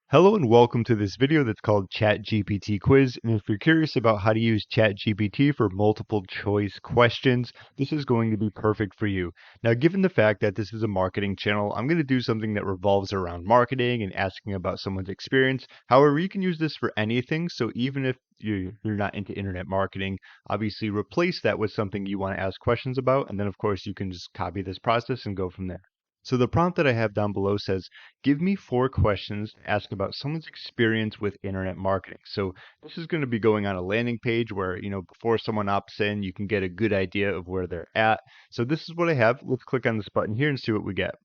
Hello and welcome to this video that's called ChatGPT Quiz. And if you're curious about how to use ChatGPT for multiple choice questions, this is going to be perfect for you. Now, given the fact that this is a marketing channel, I'm going to do something that revolves around marketing and asking about someone's experience. However, you can use this for anything. So even if you're not into internet marketing, obviously replace that with something you want to ask questions about. And then, of course, you can just copy this process and go from there. So the prompt that I have down below says, give me 4 questions to ask about someone's experience with internet marketing. So this is going to be going on a landing page where, before someone opts in, you can get a good idea of where they're at. So this is what I have. Let's click on this button here and see what we get.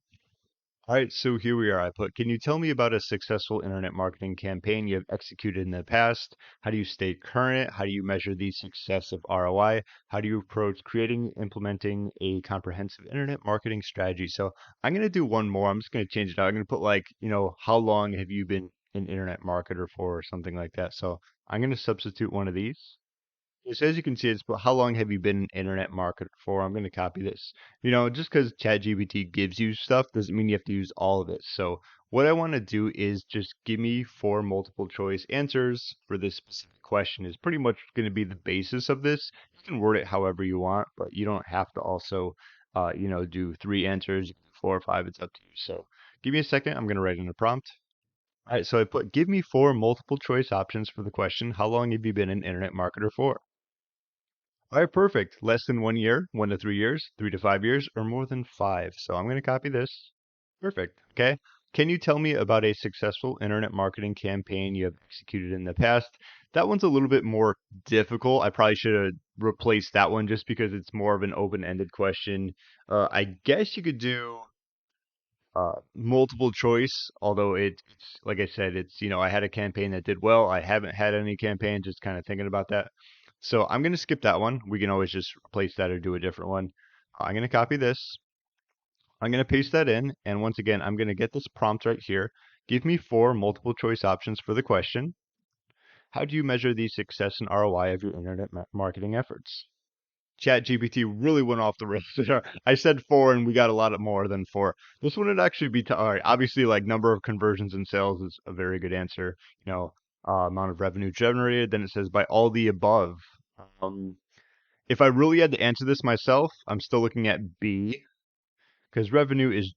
All right, so here we are. I put, can you tell me about a successful internet marketing campaign you have executed in the past? How do you stay current? How do you measure the success of ROI? How do you approach creating, implementing a comprehensive internet marketing strategy? So I'm going to do one more. I'm just going to change it out. I'm going to put how long have you been an internet marketer for or something like that. So I'm going to substitute one of these. So as you can see, it's how long have you been an internet marketer for? I'm going to copy this. Just because ChatGPT gives you stuff doesn't mean you have to use all of it. So what I want to do is just give me 4 multiple choice answers for this specific question is pretty much going to be the basis of this. You can word it however you want, but you don't have to also, do 3 answers, you can do 4 or 5. It's up to you. So give me a second. I'm going to write in a prompt. All right, so I put, give me 4 multiple choice options for the question, how long have you been an internet marketer for? All right, perfect. Less than 1 year, 1 to 3 years, 3 to 5 years, or more than 5. So I'm going to copy this. Perfect. Okay. Can you tell me about a successful internet marketing campaign you have executed in the past? That one's a little bit more difficult. I probably should have replaced that one just because it's more of an open-ended question. I guess you could do multiple choice, although it's like I said, I had a campaign that did well. I haven't had any campaign, just kind of thinking about that. So I'm going to skip that one. We can always just replace that or do a different one. I'm going to copy this. I'm going to paste that in. And once again, I'm going to get this prompt right here. Give me 4 multiple choice options for the question. How do you measure the success and ROI of your internet marketing efforts? ChatGPT really went off the rails there. I said 4 and we got a lot more than 4. This one would actually be, all right, obviously like number of conversions and sales is a very good answer. Amount of revenue generated. Then it says by all the above. Um, if I really had to answer this myself, I'm still looking at B because revenue is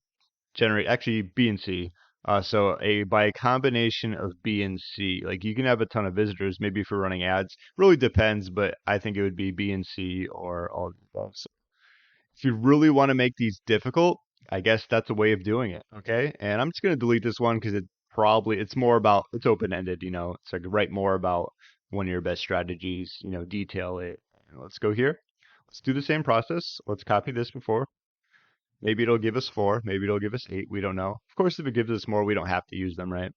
generate actually B and C. So by a combination of B and C, like you can have a ton of visitors, maybe if you're running ads, really depends, but I think it would be B and C or all of the above. So if you really want to make these difficult, I guess that's a way of doing it. Okay. And I'm just going to delete this one because it's more about, it's open ended, it's like write more about one of your best strategies, detail it. Let's go here. Let's do the same process. Let's copy this before. Maybe it'll give us 4. Maybe it'll give us 8. We don't know. Of course, if it gives us more, we don't have to use them, right?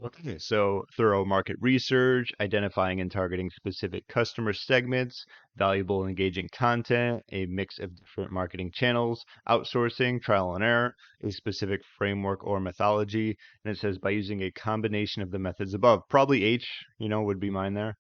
Okay, so thorough market research, identifying and targeting specific customer segments, valuable engaging content, a mix of different marketing channels, outsourcing, trial and error, a specific framework or methodology, and it says by using a combination of the methods above. Probably H, would be mine there.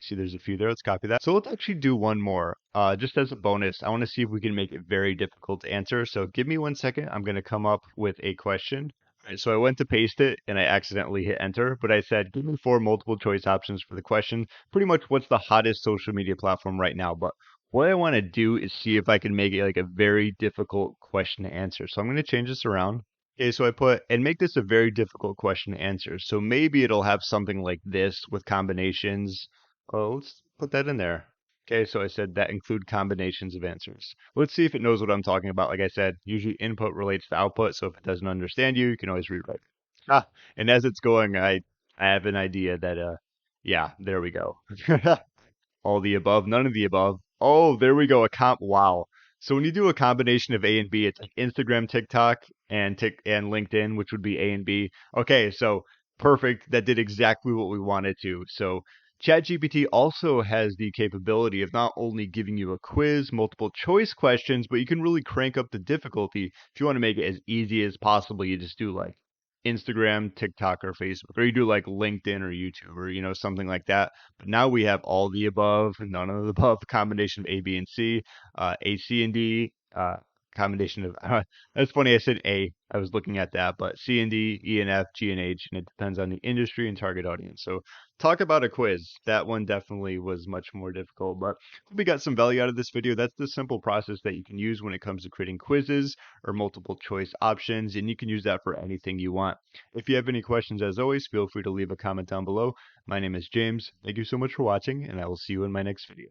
See, there's a few there. Let's copy that. So let's actually do one more. Just as a bonus, I want to see if we can make it very difficult to answer. So give me 1 second. I'm going to come up with a question. All right, so I went to paste it and I accidentally hit enter, but I said, give me 4 multiple choice options for the question. Pretty much what's the hottest social media platform right now. But what I want to do is see if I can make it like a very difficult question to answer. So I'm going to change this around. Okay, so I put, and make this a very difficult question to answer. So maybe it'll have something like this with combinations. Oh, let's put that in there. Okay, so I said that include combinations of answers. Let's see if it knows what I'm talking about. Like I said, usually input relates to output, so if it doesn't understand you, you can always rewrite it. Ah, and as it's going, I have an idea that yeah, there we go. All the above, none of the above. Oh, there we go. Wow. So when you do a combination of A and B, it's like Instagram, TikTok, and LinkedIn, which would be A and B. Okay, so perfect. That did exactly what we wanted to. So ChatGPT also has the capability of not only giving you a quiz, multiple choice questions, but you can really crank up the difficulty. If you want to make it as easy as possible, you just do like Instagram, TikTok, or Facebook, or you do like LinkedIn or YouTube, or something like that. But now we have all the above, none of the above, combination of A, B, and C, A, C, and D, combination of that's funny. I said A. I was looking at that, but C and D, E and F, G and H, and it depends on the industry and target audience. So talk about a quiz. That one definitely was much more difficult, but we got some value out of this video. That's the simple process that you can use when it comes to creating quizzes or multiple choice options, and you can use that for anything you want. If you have any questions, as always, feel free to leave a comment down below. My name is James. Thank you so much for watching, and I will see you in my next video.